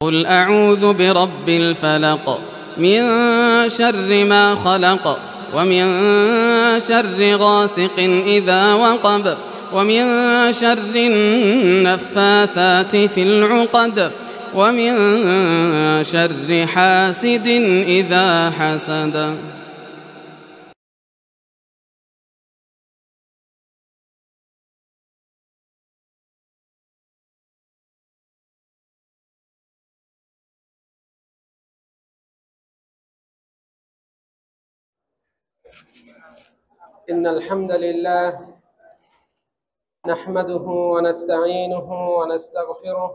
قل أعوذ برب الفلق من شر ما خلق ومن شر غاسق إذا وقب ومن شر النفاثات في العقد ومن شر حاسد إذا حسد. إن الحمد لله نحمده ونستعينه ونستغفره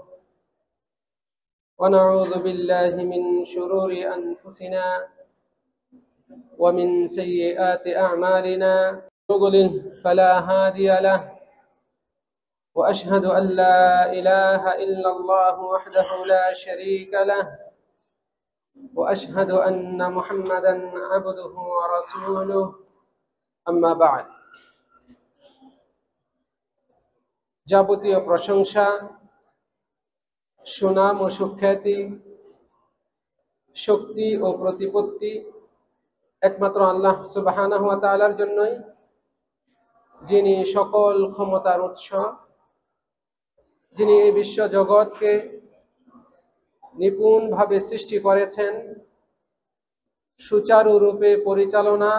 ونعوذ بالله من شرور أنفسنا ومن سيئات أعمالنا يضلل فلا هادي له وأشهد أن لا إله إلا الله وحده لا شريك له وأشهد أن محمدا عبده ورسوله أما بعد. যাবতীয় প্রশংসা, সুনাম ও সুখ্যাতি, শক্তি ও প্রতিপত্তি একমাত্র আল্লাহ সুবহানাহু ওয়া তাআলার জন্যই, যিনি সকল ক্ষমতার উৎস, যিনি এই বিশ্ব জগৎকে নিপুণভাবে সৃষ্টি করেছেন, সুচারুরূপে পরিচালনা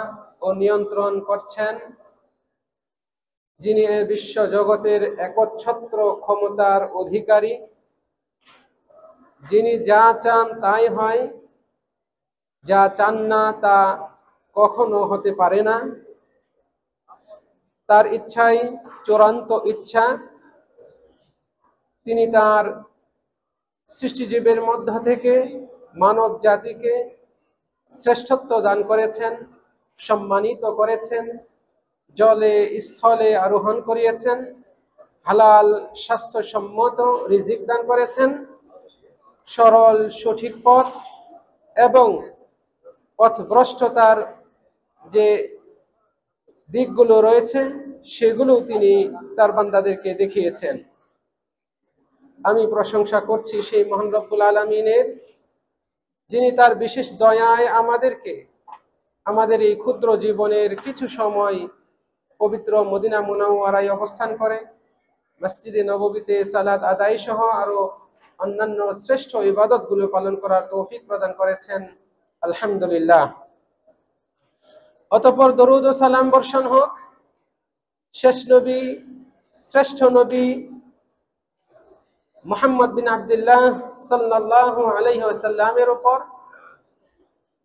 ও নিয়ন্ত্রণ করছেন, যিনি এই বিশ্ব জগতের একচ্ছত্র ক্ষমতার অধিকারী, যিনি যা চান তাই হয়, যা চান না তা কখনো হতে পারে না, তার ইচ্ছাই চূড়ান্ত ইচ্ছা। তিনি তার সৃষ্টিজীবের মধ্য থেকে মানব জাতিকে শ্রেষ্ঠত্ব দান করেছেন, সম্মানিত করেছেন, জলে স্থলে আরোহণ করিয়েছেন, হালাল স্বাস্থ্যসম্মত রিজিক দান করেছেন, সরল সঠিক পথ এবং পথভ্রষ্টতার যে দিকগুলো রয়েছে সেগুলো তিনি তার বান্দাদেরকে দেখিয়েছেন। আমি প্রশংসা করছি সেই মহান রব্বুল আলামিনের, যিনি তার বিশেষ দয়ায় আমাদেরকে আমাদের এই ক্ষুদ্র জীবনের কিছু সময় পবিত্র মদিনা মুনাওয়ারায় অবস্থান করে মসজিদে নববীতে সালাত আদায় সহ আরো অন্যান্য শ্রেষ্ঠ ইবাদতগুলো পালন করার তৌফিক প্রদান করেছেন। আলহামদুলিল্লাহ। অতঃপর দরুদ ও সালাম বর্ষণ হোক শেষ নবী, শ্রেষ্ঠ নবী মুহাম্মদ বিন আব্দুল্লাহ সাল্লাল্লাহু আলাইহি ওয়াসাল্লামের উপর,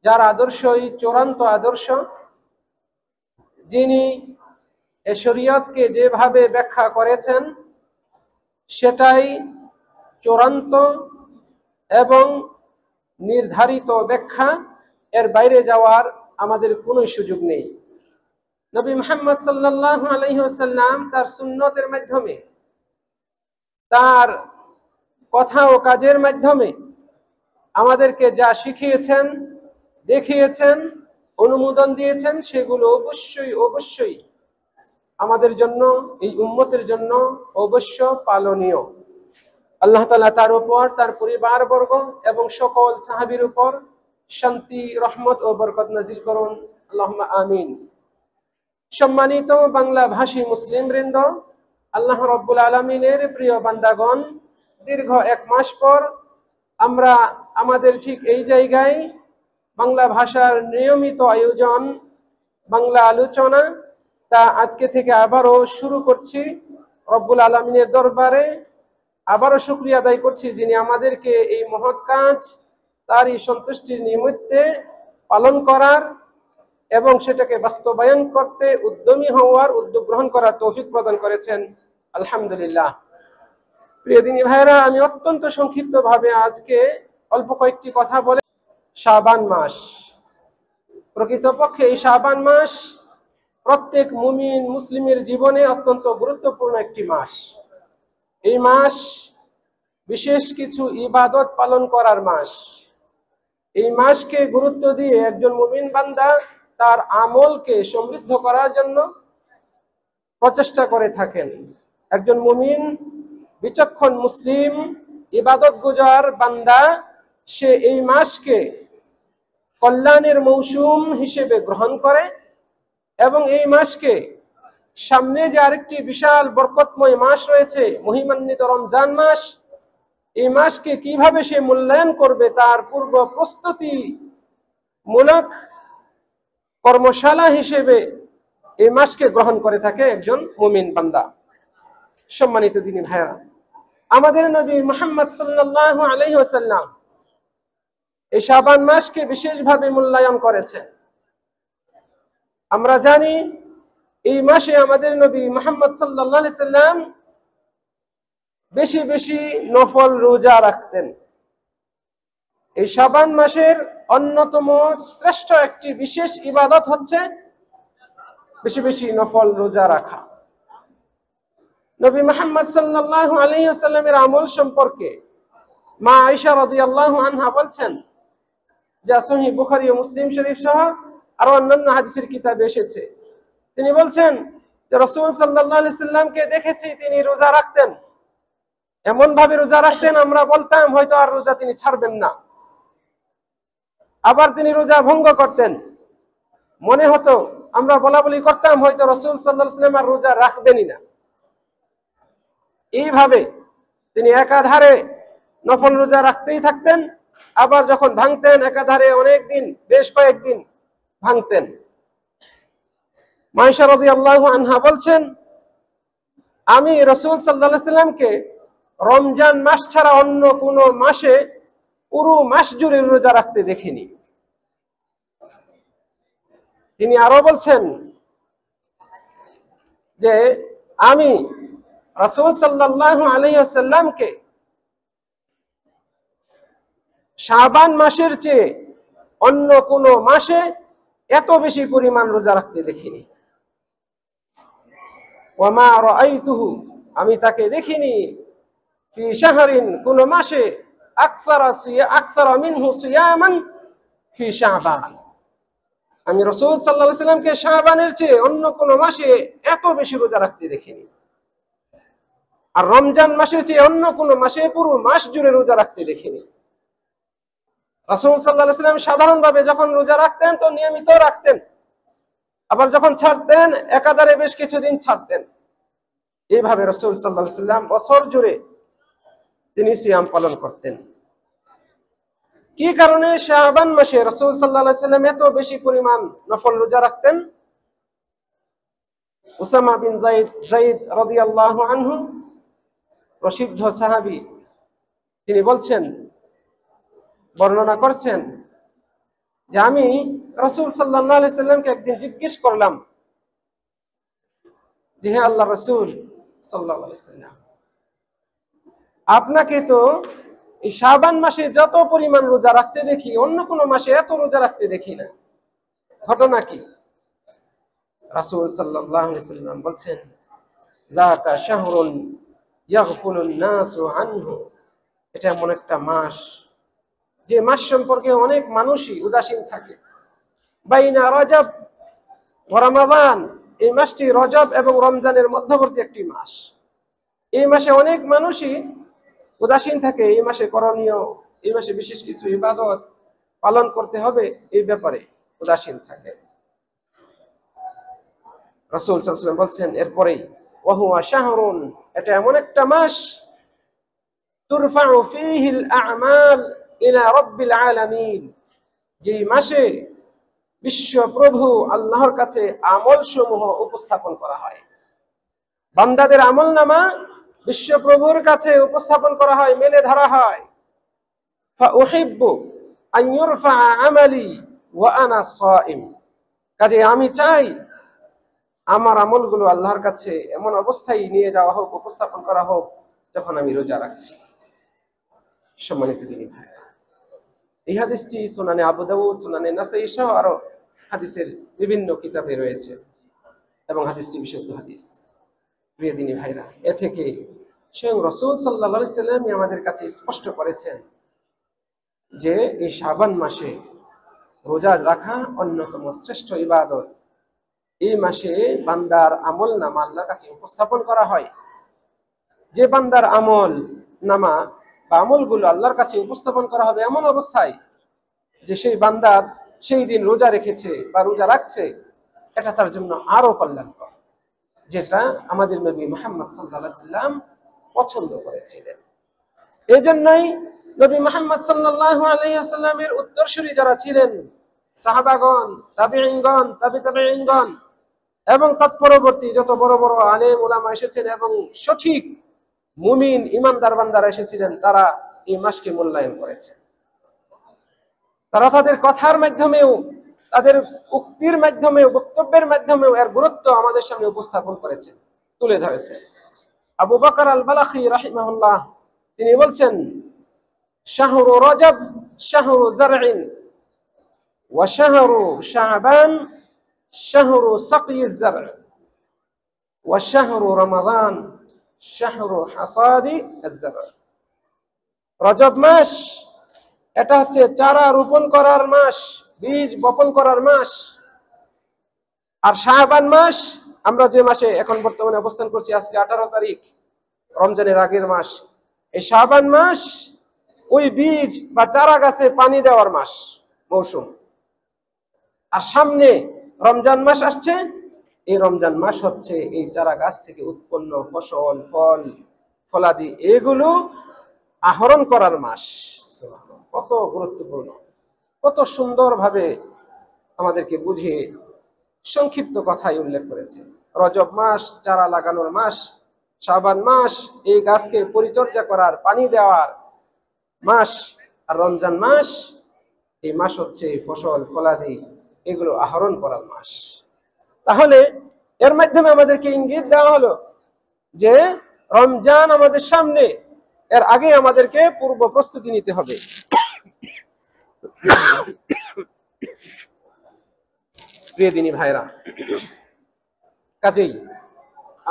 যার আদর্শই চূড়ান্ত আদর্শ, যিনি এ শরীয়তকে যেভাবে ব্যাখ্যা করেছেন সেটাই চূড়ান্ত এবং নির্ধারিত ব্যাখ্যা, এর বাইরে যাওয়ার আমাদের কোনো সুযোগ নেই। নবী মুহাম্মদ সাল্লাল্লাহু আলাইহি ওয়াসাল্লাম তার সুন্নতের মাধ্যমে, তার কথা ও কাজের মাধ্যমে আমাদেরকে যা শিখিয়েছেন, দেখিয়েছেন, অনুমোদন দিয়েছেন, সেগুলো অবশ্যই অবশ্যই আমাদের জন্য, এই উম্মতের জন্য অবশ্য পালনীয়। আল্লাহ তাআলা তার উপর, তার পরিবারবর্গ এবং সকল সাহাবীর উপর শান্তি, রহমত ও বরকত নাজিল করুন, আল্লাহুম্মা আমিন। সম্মানিত বাংলা ভাষী মুসলিম বৃন্দ, আল্লাহ রাব্বুল আলামিনের প্রিয় বান্দাগণ, দীর্ঘ এক মাস পর আমরা আমাদের ঠিক এই জায়গায় বাংলা ভাষার নিয়মিত আয়োজন, বাংলা আলোচনা, তা আজকে থেকে আবারও শুরু করছি। রব্বুল আলামিনের দরবারে আবারও শুকরিয়া আদায় করছি, যিনি আমাদেরকে এই মহৎ কাজ তারই সন্তুষ্টির নিমিত্তে পালন করার এবং সেটাকে বাস্তবায়ন করতে উদ্যমী হওয়ার, উদ্যোগ গ্রহণ করার তৌফিক প্রদান করেছেন। আলহামদুলিল্লাহ। প্রিয় দিনী ভাইরা, আমি অত্যন্ত সংক্ষিপ্তভাবে আজকে অল্প কয়েকটি কথা বলে, শাবান মাস, প্রকৃতপক্ষে এই শাবান মাস প্রত্যেক মুমিন মুসলিমের জীবনে অত্যন্ত গুরুত্বপূর্ণ একটি মাস। এই মাস বিশেষ কিছু ইবাদত পালন করার মাস। এই মাসকে গুরুত্ব দিয়ে একজন মুমিন বান্দা তার আমলকে সমৃদ্ধ করার জন্য প্রচেষ্টা করে থাকেন। একজন মুমিন বিচক্ষণ মুসলিম ইবাদত গুজার বান্দা সে এই মাসকে কল্যাণের মৌসুম হিসেবে গ্রহণ করে এবং এই মাসকে সামনে যে আরেকটি বিশাল বরকতময় মাস রয়েছে মহিমান্বিত রমজান মাস, এই মাসকে কিভাবে সে মূল্যায়ন করবে তার পূর্ব প্রস্তুতি মূলক কর্মশালা হিসেবে এই মাসকে গ্রহণ করে থাকে একজন মুমিন বান্দা। সম্মানিত দিনী ভাইরা, আমাদের নবী মুহাম্মদ সাল্লাল্লাহু আলাইহি ওয়াসাল্লাম এই শাবান মাসকে বিশেষভাবে মূল্যায়ন করেছেন। আমরা জানি এই মাসে আমাদের নবী মুহাম্মদ সাল্লাল্লাহু আলাইহি সাল্লাম বেশি বেশি নফল রোজা রাখতেন। এই শাবান মাসের অন্যতম শ্রেষ্ঠ একটি বিশেষ ইবাদত হচ্ছে বেশি বেশি নফল রোজা রাখা। নবী মুহাম্মদ সাল্লাল্লাহু আলাইহি ওয়াসাল্লামের আমল সম্পর্কে মা আয়েশা রাদিয়াল্লাহু আনহা বলছেন, যা সহিহ বুখারী ও মুসলিম শরীফ সহ আরো অন্যান্য হাদিসের কিতাবে এসেছে, তিনি বলছেন যে রাসূল সাল্লাল্লাহু আলাইহি সাল্লামকে দেখেছি তিনি রোজা রাখতেন, এমন ভাবে রোজা রাখতেন আমরা বলতাম হয়তো আর রোজা তিনি ছাড়বেন না। আবার তিনি রোজা ভঙ্গ করতেন, মনে হতো আমরা বলা বলি করতাম হয়তো রাসূল সাল্লাল্লাহু আলাইহি সাল্লাম আর রোজা রাখবেনই না। এইভাবে তিনি একাধারে নফল রোজা রাখতেই থাকতেন, আবার যখন ভাঙতেন একাধারে অনেক দিন বেশ কয়েকদিন ভাঙতেন। আয়েশা রাদিয়াল্লাহু আনহা বলছেন, আমি রাসূল সাল্লাল্লাহু আলাইহি সাল্লামকে রমজান মাস ছাড়া অন্য কোনো মাসে পুরো মাস জুড়ে রোজা রাখতে দেখিনি। তিনি আরো বলছেন যে আমি রাসূল সাল্লাল্লাহু আলাইহি ওয়াসাল্লামকে শাবান মাসের চেয়ে অন্য কোন মাসে এত বেশি পরিমাণ রোজা রাখতে দেখিনি। ওয়া মা রাআইতুহু, আমি তাকে দেখিনি ফি শাহরিন, কোন মাসে আকসারা মিনহু সিয়ামান ফি শাবান, আমি রাসূল সাল্লাল্লাহু আলাইহি ওয়াসাল্লামকে শাবানের চেয়ে অন্য কোন মাসে এত বেশি রোজা রাখতে দেখিনি, আর রমজান মাসের চেয়ে অন্য কোন মাসে পুরো মাস জুড়ে রোজা রাখতে দেখিনি। রাসূল সাল্লাল্লাহু আলাইহি ওয়াসাল্লাম সাধারণভাবে যখন রোজা রাখতেন তো নিয়মিত রাখতেন, আবার যখন ছাড়তেন একাধারে বেশ কিছুদিন ছাড়তেন। এইভাবে রাসূল সাল্লাল্লাহু আলাইহি ওয়াসাল্লাম বছর জুড়ে তিনি সিয়াম পালন করতেন। কি কারণে শাবান মাসে রাসূল সাল্লাল্লাহু আলাইহি ওয়াসাল্লাম এত বেশি পরিমাণ নফল রোজা রাখতেন? উসামা বিন যায়েদ রাদিয়াল্লাহু আনহু, প্রসিদ্ধ সাহাবী, তিনি বলছেন, বর্ণনা করছেন যে আমি রাসূল সাল্লাল্লাহু আলাইহি সাল্লামকে একদিন জিজ্ঞেস করলাম যে হে আল্লাহর রাসূল সাল্লাল্লাহু আলাইহি সাল্লাম, আপনাকে তো এই শাবান মাসে যত পরিমাণ রোজা রাখতে দেখি অন্য কোন মাসে এত রোজা রাখতে দেখি না, ঘটনা কি? রাসূল সাল্লাল্লাহু আলাইহি সাল্লাম বলছেন, যাকা শাহরুন ইয়াগফুলুন নাসু আনহু, এটা এমন একটা মাস যে মাস সম্পর্কে অনেক মানুষই উদাসীন থাকে। বাইনা রজব ওয়া রমাদান, এই মাসটি রজব এবং রমজানের মধ্যবর্তী একটি মাস। এই মাসে অনেক মানুষই উদাসীন থাকে, এই মাসে করণীয়, এই মাসে বিশেষ কিছু ইবাদত পালন করতে হবে এই ব্যাপারে উদাসীন থাকে। রাসূল সাল্লাল্লাহু আলাইহি ওয়াসাল্লাম বলছেন এরপরেই, ওয়া হুয়া শাহরুন, এটা এমন একটা মাস তুরফাউ ফীহিল আ'মাল ইলা রাব্বিল আলামিন, যে মাসে বিশ্ব প্রভু আল্লাহর কাছে আমল সমূহ উপস্থাপন করা হয়। বান্দাদের আমলনামা বিশ্ব প্রভুর কাছে উপস্থাপন করা হয়, মেলে ধরা হয়। ফাউহিব্বু আন ইউরফা আমালি ওয়া আনা সাইম, কাজে আমি চাই আমার আমলগুলো আল্লাহর কাছে এমন অবস্থায় নিয়ে যাওয়া হোক, উপস্থাপন করা হোক যখন আমি রোজা রাখছি। সম্মানিত দিনী ভাইরা, এই হাদিসটি সুনানে আবু দাউদ, সুনানে নাসাই সহ আরো হাদিসের বিভিন্ন কিতাবে রয়েছে এবং হাদিসটি বিশুদ্ধ হাদিস। প্রিয় দিনী ভাইরা, এ থেকে স্বয়ং রাসূল সাল্লাল্লাহু আলাইহি সাল্লাম আমাদের কাছে স্পষ্ট করেছেন যে এই শাবান মাসে রোজা রাখা অন্যতম শ্রেষ্ঠ ইবাদত। এই মাসে বান্দার আমল নামা আল্লাহর কাছে উপস্থাপন করা হয়। যে বান্দার আমল নামা বা আমলগুলো আল্লাহর কাছে উপস্থাপন করা হবে এমন অবস্থায় যে সেই বান্দা সেই দিন রোজা রেখেছে বা রোজা রাখছে, এটা তার জন্য আরো কল্যাণকর, যেটা আমাদের নবী মুহাম্মদ সাল্লাল্লাহু আলাইহি সাল্লাম পছন্দ করেছিলেন। এই জন্যই নবী মুহাম্মদ সাল্লাল্লাহু আলাইহি ওয়াসাল্লামের উত্তরসূরি যারা ছিলেন, সাহাবাগণ, তাবিঈনগণ, তাবিঈনগণ এবং তৎপরবর্তী যত বড় বড় আলেম ওলামা এসেছেন এবং সঠিক মুমিন ইমানদার বান্দারা এসেছিলেন, তারা এই মাসকে মূল্যায়ন করেছে। তারা তাদের কথার মাধ্যমেও, তাদের উক্তির মাধ্যমেও, বক্তব্যের মাধ্যমেও এর গুরুত্ব আমাদের সামনে উপস্থাপন করেছেন, তুলে ধরেছেন। আবু বকর আল বালাখি রাহিমাহুল্লাহ তিনি বলছেন, শাহরু রজব শাহরু জারইন ওয়া শাহরু শাবান শাহরু সাকিয়িজ জার ওয়া শাহরু রমাদান শাহরু হাসাদি আজ-জার। রজব মাস এটা হচ্ছে চারা রোপণ করার মাস, বীজ বপন করার মাস। আর শাবান মাস, আমরা যে মাসে এখন বর্তমানে অবস্থান করছি, আজকে 18 তারিখ, রমজানের আগের মাস, এই শাবান মাস ওই বীজ বা চারা গাছে পানি দেওয়ার মাস, মৌসুম। আর সামনে রমজান মাস আসছে, এই রমজান মাস হচ্ছে এই চারা গাছ থেকে উৎপন্ন ফসল, ফল, ফলাদি এগুলো আহরণ করার মাস। কত গুরুত্বপূর্ণ, কত সুন্দরভাবে আমাদেরকে বুঝিয়ে সংক্ষিপ্ত কথাই উল্লেখ করেছে। রজব মাস চারা লাগানোর মাস, শাবান মাস এই গাছকে পরিচর্যা করার, পানি দেওয়ার মাস, আর রমজান মাস এই মাস হচ্ছে ফসল ফলাদি এগুলো আহরণ করার মাস। তাহলে এর মাধ্যমে আমাদেরকে ইঙ্গিত দেওয়া হলো যে রমজান আমাদের সামনে, এর আগে আমাদেরকে পূর্ব প্রস্তুতি নিতে হবে। প্রিয় দিনী ভাইরা, কাজেই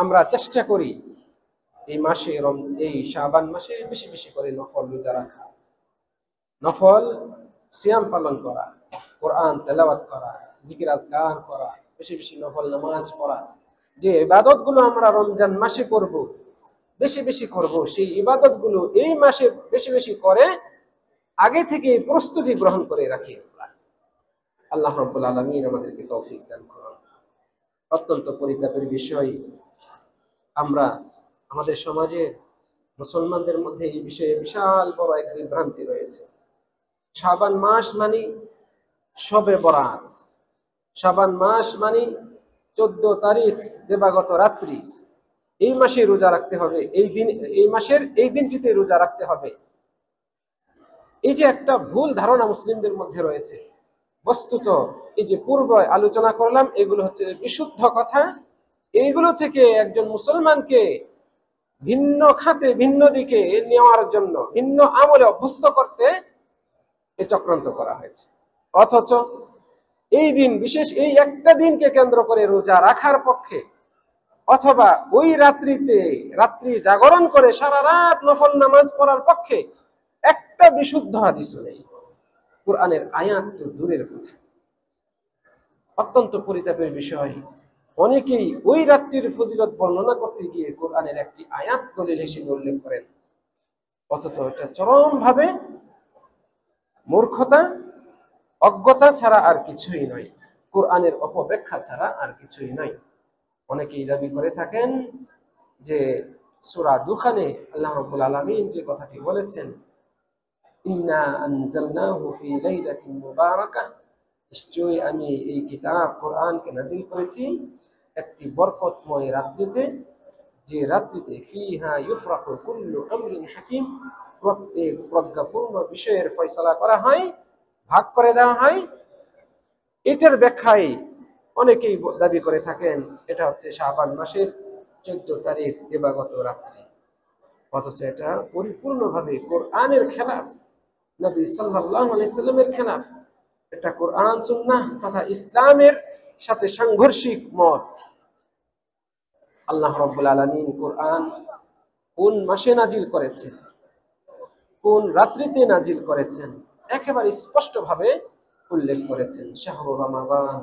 আমরা চেষ্টা করি এই মাসে, এই শাবান মাসে বেশি বেশি করে নফল রোজা রাখা, নফল সিয়াম পালন করা, কোরআন তেলাওয়াত করা, জিকির আজকার করা, বেশি বেশি নফল নামাজ পড়া। যে ইবাদতগুলো আমরা রমজান মাসে করব, বেশি বেশি করব, সেই ইবাদতগুলো এই মাসে বেশি বেশি করে আগে থেকে প্রস্তুতি গ্রহণ করে রাখি। আল্লাহ রাব্বুল আলামিন আমাদেরকে তৌফিক দান করুন। অত্যন্ত পরিতাপের বিষয়, আমরা আমাদের সমাজে মুসলমানদের মধ্যে এই বিষয়ে বিশাল বড় এক বিভ্রান্তি রয়েছে। শাবান মাস মানে শবে বরাত, শাবান মাস মানে 14 তারিখ দিবাগত রাত্রি, এই মাসে রোজা রাখতে হবে, এই দিন, এই মাসের এই দিনটিতে রোজা রাখতে হবে। এই যে একটা ভুল ধারণা মুসলিমদের মধ্যে রয়েছে, বস্তুত এই যে পূর্বে আলোচনা করলাম এগুলো হচ্ছে বিশুদ্ধ কথা। এইগুলো থেকে একজন মুসলমানকে ভিন্ন খাতে, ভিন্ন দিকে নেওয়ার জন্য, ভিন্ন আমলে অভ্যস্ত করতে এ চক্রান্ত করা হয়েছে। অথচ এই দিন, বিশেষ এই একটা দিনকে কেন্দ্র করে রোজা রাখার পক্ষে, অথবা ওই রাত্রি জাগরণ করে সারা রাত নফল নামাজ পড়ার পক্ষে একটা বিশুদ্ধ হাদিসও নেই। কোরআনের আয়াত তো দূরের কথা। অত্যন্ত পরিতাপের বিষয়, অনেকেই ওই রাত্রির ফজিলত বর্ণনা করতে গিয়ে কোরআনের একটি আয়াত দলিল হিসেবে উল্লেখ করেন, অথচ এটা চরমভাবে মূর্খতা, অজ্ঞতা ছাড়া আর কিছুই নয়, কোরআনের অপব্যাখ্যা ছাড়া আর কিছুই নয়। অনেকেই দাবি করে থাকেন যে সূরা দুখানে আল্লাহ রাব্বুল আলামিন যে কথাটি বলেছেন, ইন্না আনজালনাহু ফি লাইলাতিন মুবারাকাহ, নিশ্চয়ই আমি এই কিতাব কোরআনকে নাজিল করেছি একটি বরকতময় রাত্রিতে, যে রাত্রিতে ফিহা ইউফরাকু কুল্লু আমরিন হাকিম, প্রত্যেক প্রজ্ঞাপূর্ণ বিষয়ের ফয়সালা করা হয়, ভাগ করে দেওয়া হয়। এটার ব্যাখ্যায় অনেকেই দাবি করে থাকেন এটা হচ্ছে শাবান মাসের 14 তারিখ দিবাগত রাত্রি, অথচ এটা পরিপূর্ণভাবে কোরআনের খেলাফ, নবী সাল্লাল্লাহু আলাইহি সাল্লামের খেলাফ। এটা কোরআন সুন্নাহ তথা ইসলামের সাথে সাংঘর্ষিক মত। আল্লাহ রাব্বুল আলামিন কোরআন কোন মাসে নাজিল করেছেন, কোন রাত্রিতে নাজিল করেছেন, একেবারে স্পষ্টভাবে উল্লেখ করেছেন। শাহরু রমাদান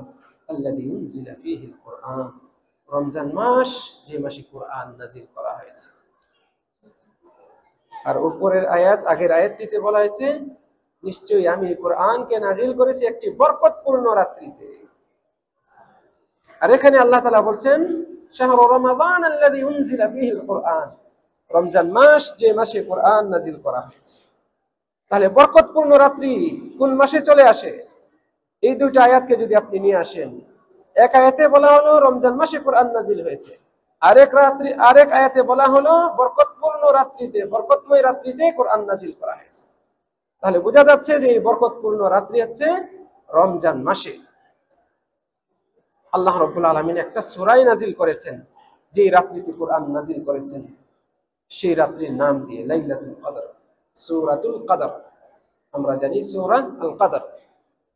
আল্লাযী উনজিলা ফীহিল কুরআন, রমজান মাস যে মাসে কোরআন নাজিল করা হয়েছে। আর উপরের আয়াত, আগের আয়াতটিতে বলা হয়েছে নিশ্চয়ই আমি কোরআনকে নাজিল করেছি একটি বরকতপূর্ণ রাত্রিতে। আর এখানে আল্লাহ তাআলা বলছেন শাহরু রমাদান আল্লাযী উনজিলা ফীহিল কুরআন, রমজান মাস যে মাসে কোরআন নাজিল করা হয়েছে। তাহলে বরকতপূর্ণ রাত্রি কোন মাসে চলে আসে? এই দুইটা আয়াতকে যদি আপনি নিয়ে আসেন, এক আয়াতে বলা হলো রমজান মাসে কোরআন নাজিল হয়েছে, আরেক আয়াতে বলা হলো বরকতপূর্ণ রাত্রিতে, বরকতময় রাত্রিতে কোরআন নাজিল করা হয়েছে। তাহলে বোঝা যাচ্ছে যে এই বরকতপূর্ণ রাত্রি হচ্ছে রমজান মাসে। আল্লাহ রাব্বুল আলামিন একটা সূরা নাজিল করেছেন, যে রাত্রিতে কোরআন নাজিল করেছেন সেই রাত্রির নাম দিয়ে লাইলাতুল কদর, সূরাতুল কদর। আমরা জানি সূরা আল কদর,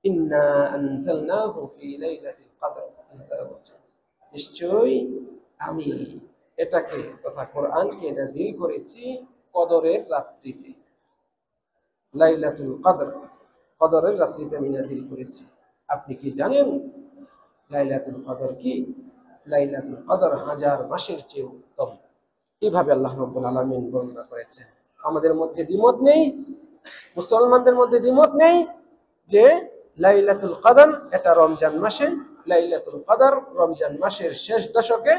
ইন্না আনজালনাহু ফি লাইলাতিল কদর। নিশ্চয়ই আমি এটাকে তথা কোরআনকে নাজিল করেছি কদরের রাত্রিতে। লাইলাতুল কদর, কদরের রাত্রিতে আমি নাজিল করেছি। আপনি কি জানেন লাইলাতুল কদর কি? লাইলাতুল কদর 1000 মাসের চেয়ে উত্তম। এইভাবে আল্লাহ রাব্বুল আলামিন বর্ণনা করেছেন। আমাদের মধ্যে দ্বিমত নেই, মুসলমানদের মধ্যে দ্বিমত নেই যে লাইলাতুল কদর এটা রমজান মাসে। লাইলাতুল কদর রমজান মাসের শেষ দশকে,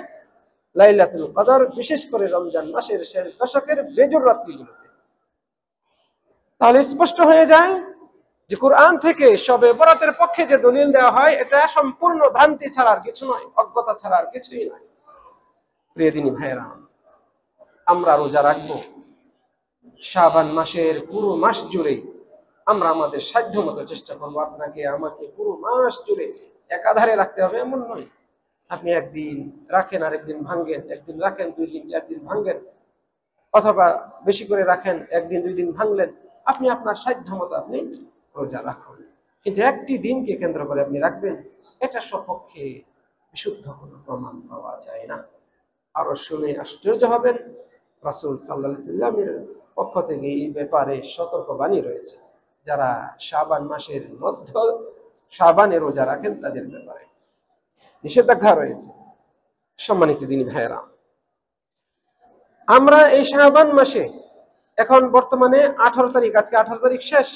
লাইলাতুল কদর বিশেষ করে রমজান মাসের শেষ দশকের বেজর রাত্রিগুলোতে। তাহলে স্পষ্ট হয়ে যায় যে কোরআন থেকে শবে বরাতের পক্ষে যে দলিল দেওয়া হয় এটা সম্পূর্ণ ভ্রান্তি ছাড়ার কিছু নয়, অজ্ঞতা ছাড়ার কিছুই নয়। প্রিয় দিনী ভাইয়েরা, আমরা রোজা রাখবো শাবান মাসের পুরো মাস জুড়ে। আমরা আমাদের সাধ্য মতো চেষ্টা করবো। আপনাকে আমাকে পুরো মাস জুড়ে একাধারে রাখতে হবে এমন নয়। আপনি একদিন রাখেন, আরেকদিন ভাঙ্গেন, একদিন রাখেন, 2 দিন 4 দিন ভাঙ্গেন, অথবা বেশি করে রাখেন, একদিন 2 দিন ভাঙলেন। আপনি আপনার সাধ্য মতো আপনি রোজা রাখুন, কিন্তু একটি দিনকে কেন্দ্র করে আপনি রাখবেন, এটা সপক্ষে বিশুদ্ধ কোনো প্রমাণ পাওয়া যায় না। আরো শুনে আশ্চর্য হবেন, রাসূল সাল্লাল্লাহু আলাইহি ওয়াসাল্লামের পক্ষ থেকে এই ব্যাপারে সতর্কবাণী রয়েছে। যারা শাবান মাসের মধ্য শাবানে রোজা রাখেন তাদের ব্যাপারে নিষেধাজ্ঞা রয়েছে। সম্মানিত দিনী ভাইয়েরা, আমরা এই শাবান মাসে এখন বর্তমানে 18 তারিখ, আজকে 18 তারিখ শেষ,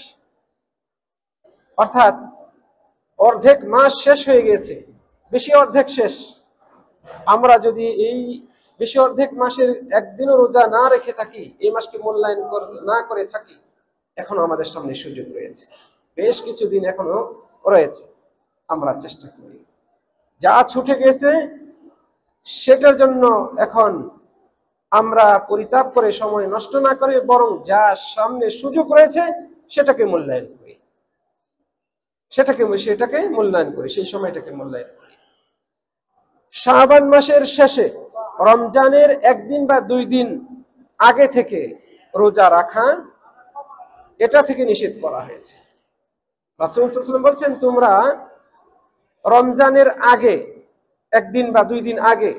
অর্থাৎ অর্ধেক মাস শেষ হয়ে গেছে, বেশি অর্ধেক শেষ। আমরা যদি এই বেশি অর্ধেক মাসের একদিনও রোজা না রেখে থাকি, এই মাসকে মূল্যায়ন না করে থাকি, এখনো আমাদের সামনে সুযোগ রয়েছে, বেশ কিছু দিন এখনো রয়েছে। আমরা চেষ্টা করি যা ছুটে গেছে সেটার জন্য এখন আমরা পরিতাপ করে সময় নষ্ট না করে বরং যা সামনে সুযোগ রয়েছে সেটাকে মূল্যায়ন করি, সেটাকে মূল্যায়ন করি, সেই সময়টাকে মূল্যায়ন করি। শাবান মাসের শেষে রমজানের 1 দিন বা 2 দিন আগে থেকে রোজা রাখা, এটা থেকে নিষেধ করা হয়েছে। রাসূল সাল্লাল্লাহু আলাইহি ওয়াসাল্লাম বলছেন, তোমরা রমজানের আগে 1 দিন বা 2 দিন আগে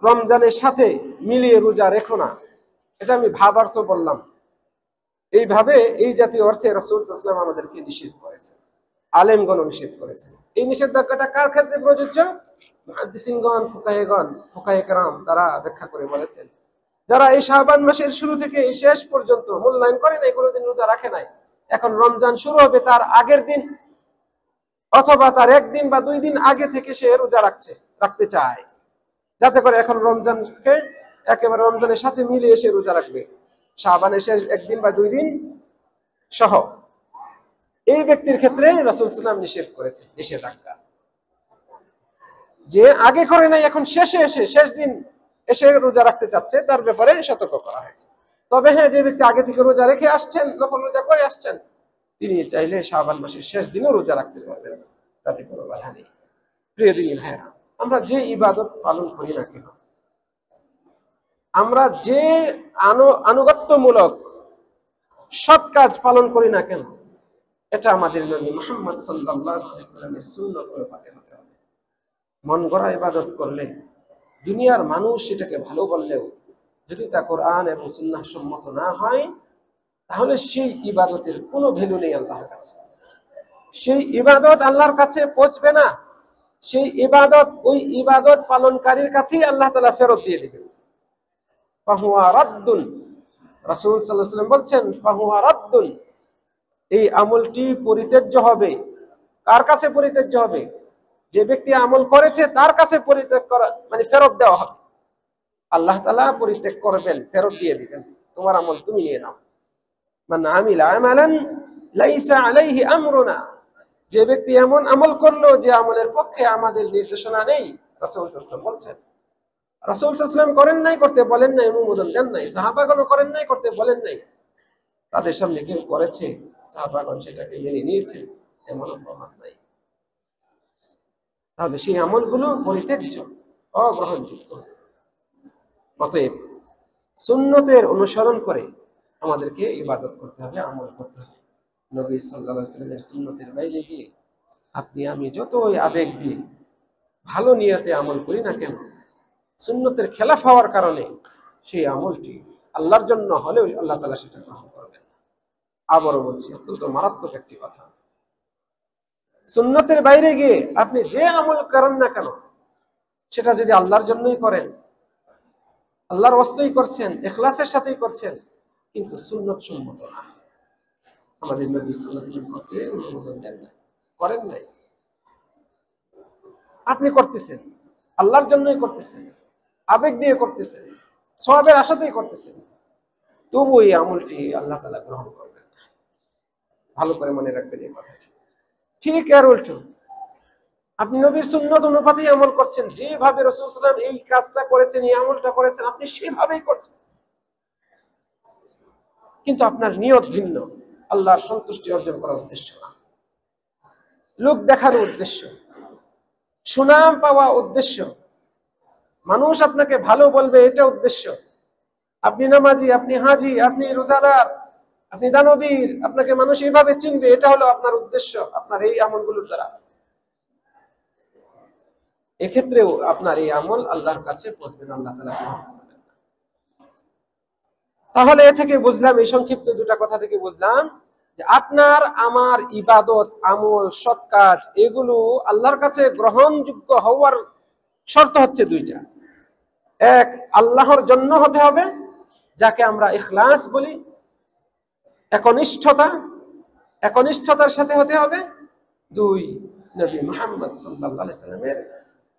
রমজানের সাথে মিলিয়ে রোজা রেখো না। এটা আমি ভাবার্থ বললাম। এইভাবে এই জাতীয় অর্থে রাসূল সাল্লাল্লাহু আলাইহি ওয়াসাল্লাম আমাদেরকে নিষেধ করেছেন, আলেমগণ নিষেধ করেছেন। এই নিষেধাজ্ঞাটা কার ক্ষেত্রে প্রযোজ্য? মুহাদ্দিসিনগণ, ফুকাহে কেরাম তারা ব্যাখ্যা করে বলেছেন, যারা এই শাবান মাসের শুরু থেকে এই শেষ পর্যন্ত মূল্যায়ন করে নাই, কোনোদিন রোজা রাখে নাই, এখন রমজান শুরু হবে তার আগের দিন অথবা তার 1 দিন বা 2 দিন আগে থেকে সে রোজা রাখতে চায়, যাতে করে এখন রমজানকে একেবারে রমজানের সাথে মিলিয়ে সে রোজা রাখবে, শাবানের শেষ 1 দিন বা 2 দিন সহ। এই ব্যক্তির ক্ষেত্রে রাসূল সাল্লাল্লাহু আলাইহি ওয়াসাল্লাম নিষেধ করেছেন, নিষেধাজ্ঞা। যে আগে করে নাই এখন শেষে এসে শেষ দিন এসে রোজা রাখতে চাচ্ছে, তার ব্যাপারে সতর্ক করা হয়েছে। তবে হ্যাঁ, যে ব্যক্তি আগে থেকে রোজা রেখে আসছেন, নফল রোজা করে আসছেন, তিনি চাইলে শাবান মাসের শেষ দিনও রোজা রাখতে পারবেন, তাতে কোনো বাধা নেই। প্রিয় দিনী ভাইরা, আমরা যে ইবাদত পালন করি না কেন, আমরা যে আনুগত্যমূলক সৎ কাজ পালন করি না কেন, এটা আমাদের নবী মুহাম্মদ সাল্লাল্লাহু আলাইহি ওয়াসাল্লামের সুন্নাত অনুপাতে হতে হবে। মন গড়া ইবাদত করলে দুনিয়ার মানুষ সেটাকে ভালো বললেও যদি তা কোরআন এবং সুন্নাহ সম্মত না হয়, তাহলে সেই ইবাদতের কোনো ভ্যালু নেই আল্লাহর কাছে। সেই ইবাদত আল্লাহর কাছে পৌঁছবে না। সেই ইবাদত ওই ইবাদত পালনকারীর কাছেই আল্লাহ তাআলা ফেরত দিয়ে দিবেন। ফাহুয়া রাদ্দুন, রাসূল সাল্লাল্লাহু আলাইহি ওয়াসাল্লাম বলছেন ফাহুয়া রাদ্দুন, এই আমলটি পরিত্যাজ্য হবে। কার কাছে পরিত্যাজ্য হবে? যে ব্যক্তি আমল করেছে তার কাছে পরিত্যাগ করা মানে ফেরত দেওয়া হবে। আল্লাহ তাআলা পরিত্যাগ করবেন, ফেরত দিয়ে দিবেন, তোমার আমল তুমি নিয়ে নাও। মান আমিলা আমালান লাইসা আলাইহি আমরুনা, যে ব্যক্তি এমন আমল করলো যে আমলের পক্ষে আমাদের নির্দেশনা নেই, রাসূল সাল্লাল্লাহু আলাইহি ওয়াসাল্লাম বলছেন। রাসূল সাল্লাল্লাহু আলাইহি ওয়াসাল্লাম করেন নাই, করতে বলেন নাই, অনুমোদন দেন নাই, সাহাবাগণ করেন নাই, করতে বলেন নাই, তাদের সামনে কেউ করেছে, সাহাবাগণ সেটাকে মেনে নিয়েছে, এমন প্রমাণ নাই। তাহলে সেই আমলগুলো পরিত্যাজ্য, অগ্রহণযোগ্য। অতএব সুন্নতের অনুসরণ করে আমাদেরকে ইবাদত করতে হবে, আমল করতে হবে। নবী সাল্লাল্লাহু আলাইহি ওয়াসাল্লামের সুন্নতের বাইরে গিয়ে আপনি আমি যতই আবেগ দিয়ে ভালো নিয়তে আমল করি না কেন, সুন্নতের খেলাফ হওয়ার কারণে সেই আমলটি আল্লাহর জন্য হলেও আল্লাহ তাআলা সেটা গ্রহণ করবেন না। আবারও বলছি, অত্যন্ত মারাত্মক একটি কথা। সুন্নতের বাইরে গিয়ে আপনি যে আমল করেন না কেন, সেটা যদি আল্লাহর জন্যই করেন, আল্লাহর ওয়াস্তেই করছেন, ইখলাসের সাথেই করছেন, কিন্তু সুন্নত সম্মত না, আমাদের নবী সাল্লাল্লাহু আলাইহি ওয়াসাল্লাম করতে অনুমোদন দেন নাই, করেন নাই, আপনি করতেছেন, আল্লাহর জন্যই করতেছেন, আবেগ দিয়ে করতেছেন, সওয়াবের আশাতেই করতেছেন, তবু এই আমলটি আল্লাহ তাআলা গ্রহণ করবেন না। ভালো করে মনে রাখবেন এই কথাটি। ঠিক এর উল্টো, আপনি নবীর সুন্নত অনুপাতেই আমল করছেন, যেভাবে রাসূল সাল্লাল্লাহু আলাইহি ওয়াসাল্লাম এই কাজটা করেছেন, এই আমলটা করেছেন, আপনি সেভাবেই করছেন, কিন্তু আপনার নিয়ত ভিন্ন, আল্লাহর সন্তুষ্টি অর্জন করার উদ্দেশ্য না, লোক দেখার উদ্দেশ্য, সুনাম পাওয়া উদ্দেশ্য, মানুষ আপনাকে ভালো বলবে এটা উদ্দেশ্য, আপনি নামাজি, আপনি হাজি, আপনি রোজাদার, আপনি দানবীর, আপনাকে মানুষ এইভাবে চিনবে, এটা হলো আপনার উদ্দেশ্য আপনার এই আমলগুলোর দ্বারা। এক্ষেত্রেও আপনার এই আমল আল্লাহর কাছে পৌঁছবে না, আল্লাহ তাআলা গ্রহণ করবেন না। তাহলে এ থেকে বুঝলাম, এই সংক্ষিপ্ত দুটা কথা থেকে বুঝলাম যে আপনার আমার ইবাদত, আমল, সৎ কাজ, এগুলো আল্লাহর কাছে গ্রহণযোগ্য হওয়ার শর্ত হচ্ছে দুইটা। এক, আল্লাহর জন্য হতে হবে, যাকে আমরা ইখলাস বলি, একনিষ্ঠতার সাথে হতে হবে। দুই, নবী মুহাম্মদ সাল্লাল্লাহু আলাইহি সাল্লামের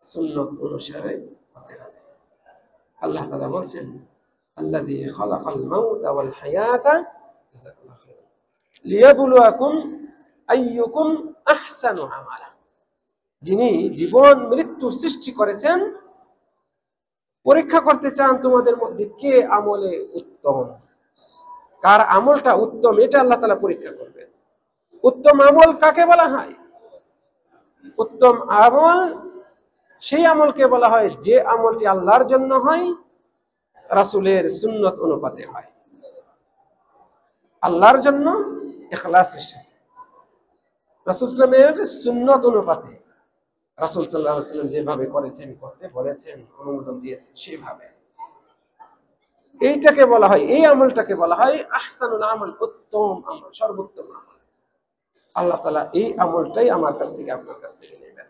সুন্নাত অনুসারে হতে হবে। আল্লাহ তাআলা বলেন, আল্লাযী খালাকাল মাউতা ওয়াল হায়াতা জাযাকাল্লাহু খাইরান লিয়াবলুয়াকুম আইয়ুকুম আহসানু আমালা, যিনি জীবন মৃত্যু সৃষ্টি করেছেন, পরীক্ষা করতে চান তোমাদের মধ্যে কে আমলে উত্তম, কার আমলটা উত্তম, এটা আল্লাহ তাআলা পরীক্ষা করবেন। উত্তম আমল কাকে বলা হয়? উত্তম আমল সেই আমলকে বলা হয় যে আমলটি আল্লাহর জন্য হয়, রাসূলের সুন্নত অনুপাতে হয়, আল্লাহর জন্য ইখলাসের সাথে, রাসূল সাল্লাল্লাহু আলাইহি ওয়াসাল্লামের সুন্নত অনুপাতে, রাসূল সাল্লাল্লাহু আলাইহি ওয়াসাল্লাম যেভাবে করেছেন, করতে বলেছেন, অনুমোদন দিয়েছেন, সেভাবে। এইটাকে বলা হয়, এই আমলটাকে বলা হয় আহসানুল আমল, উত্তম আমল, সর্বোত্তম আমল। আল্লাহ তাআলা এই আমলটাই আমার কাছ থেকে, আপনার কাছ থেকে নেবেন।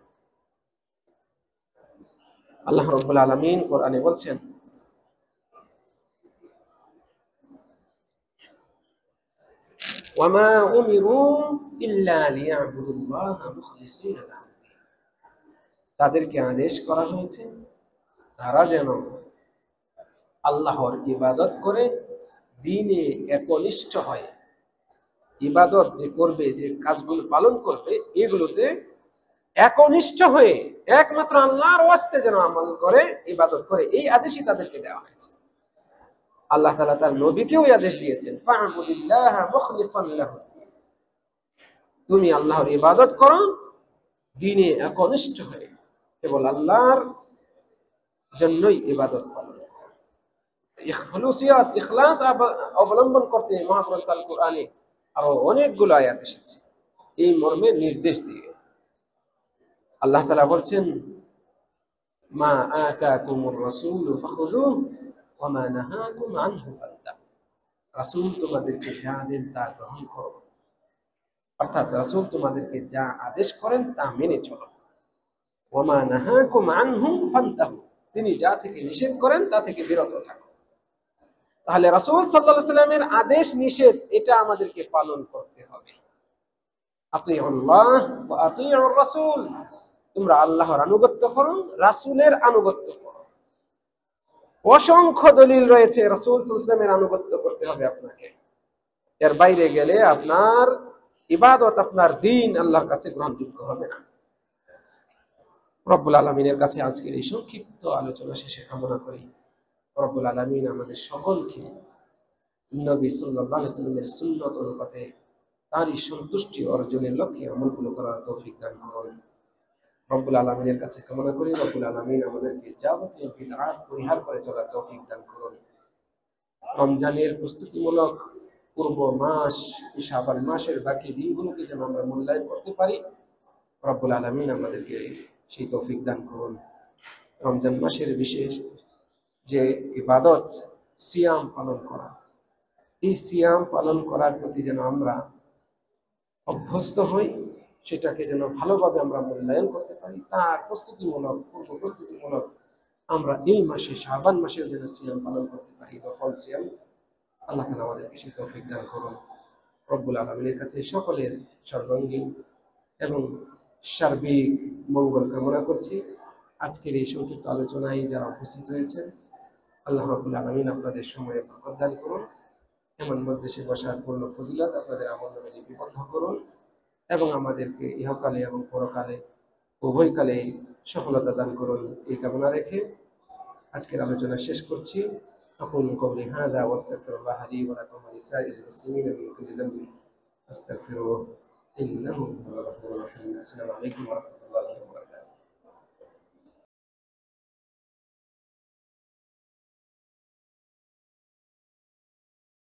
আল্লাহ রাব্বুল আলামিন কোরআনে বলছেন, ওয়ামা উমিরু ইল্লা লিয়াবুদুল্লাহ মুখলিসিনা লাহু, তাদেরকে আদেশ করা হয়েছে তারা যেন আল্লাহর ইবাদত করে দ্বীনে একনিষ্ঠ হয়। ইবাদত যে করবে, যে কাজগুলো পালন করবে, এগুলোতে একনিষ্ঠ হয়ে একমাত্র আল্লাহর ওয়াস্তে যেন আমল করে, ইবাদত করে, এই আদেশই তাদেরকে দেওয়া হয়েছে। আল্লাহ তাআলা তার নবীকেও এই আদেশ দিয়েছেন, ফা'বুদিল্লাহা মুখলিসান লাহু, তুমি আল্লাহর ইবাদত করো দ্বীনে একনিষ্ঠ হয়ে, কেবল আল্লাহর জন্যই ইবাদত করো। ইখলাসিয়াত, ইখলাস অবলম্বন করতে মহাগ্রন্থ আল কোরআনে আরো অনেকগুলো আয়াত এসেছে এই মর্মে নির্দেশ দিয়ে। আল্লাহ তাআলা বলছেন, মা আতাকুমুর রাসূলু ফাখুযুহু ওয়া মা নাহাকুম আনহু ফান্তাহু, রাসূল তোমাদেরকে যা দেন তা গ্রহণ করো, অর্থাৎ রাসূল তোমাদেরকে যা আদেশ করেন তা মেনে চলো। ওয়া মা নাহাকুম আনহু ফান্তাহু, তিনি যা থেকে নিষেধ করেন তা থেকে বিরত থাকো। তাহলে রাসূল সাল্লাল্লাহু আলাইহি ওয়াসাল্লামের আদেশ নিষেধ এটা আমাদেরকে পালন করতে হবে। আতিউল্লাহ ওয়া আতিউর রাসূল, তোমরা আল্লাহর আনুগত্য করো, রাসূলের আনুগত্য করো। অসংখ্য দলিল রয়েছে রাসূল সাল্লাল্লাহু আলাইহি ওয়াসাল্লামের আনুগত্য করতে হবে আপনাকে। এর বাইরে গেলে আপনার ইবাদত, আপনার দ্বীন আল্লাহর কাছে গ্রহণযোগ্য হবে না। রব্বুল আলামিনের কাছে আজকের এই সংক্ষিপ্ত আলোচনা শেষে কামনা করি রব্বুল আলামিন আমাদের সকলকে নবী সাল্লাল্লাহু আলাইহি ওয়াসাল্লামের সুন্নাত অনুপাতে তারই সন্তুষ্টি অর্জনের লক্ষ্যে আমলগুলো করার তৌফিক দান করুন। রব্বুল আলামিনের কাছে কামনা করি রব্বুল আলামিন আমাদেরকে যাবতীয় বিদআত পরিহার করে চলার তৌফিক দান করুন। রমজানের প্রস্তুতিমূলক পূর্ব মাস, শাবান মাসের বাকি দিনগুলোকে যেন আমরা মূল্যায়ন করতে পারি, রব্বুল আলামিন আমাদেরকে সেই তৌফিক দান করুন। রমজান মাসের বিশেষ যে ইবাদত সিয়াম পালন করা, এই সিয়াম পালন করার প্রতি যেন আমরা অভ্যস্ত হই, সেটাকে যেন ভালোভাবে আমরা মূল্যায়ন করতে পারি, তার প্রস্তুতিমূলক পূর্ব প্রস্তুতিমূলক আমরা এই মাসে শাবান মাসেও যেন সিয়াম পালন করতে পারি, নফল সিয়াম। আল্লাহ তাআলা আমাদেরকে সেই তৌফিক দান করুন। রব্বুল আলামিনের কাছে সকলের সর্বাঙ্গীন এবং সার্বিক মঙ্গল কামনা করছি। আজকের এই সংক্ষিপ্ত আলোচনায় যারা উপস্থিত হয়েছেন, আল্লাহ রাব্বুল আলামিন আপনাদের সময়ে বরকত দান করুন, এমন মজলিসে বসার পূর্ণ ফজিলত আপনাদের আমলনামায় লিপিবদ্ধ করুন এবং আমাদেরকে ইহকালে এবং পরকালে উভয়কালে সফলতা দান করুন, এই কামনা রেখে আজকের আলোচনা শেষ করছি। أقول قولي هذا واستغفر الله لي ولكم ولسائر المسلمين من كل ذنب فاستغفروه إنه هو الغفور الرحيم. السلام عليكم ورحمة الله.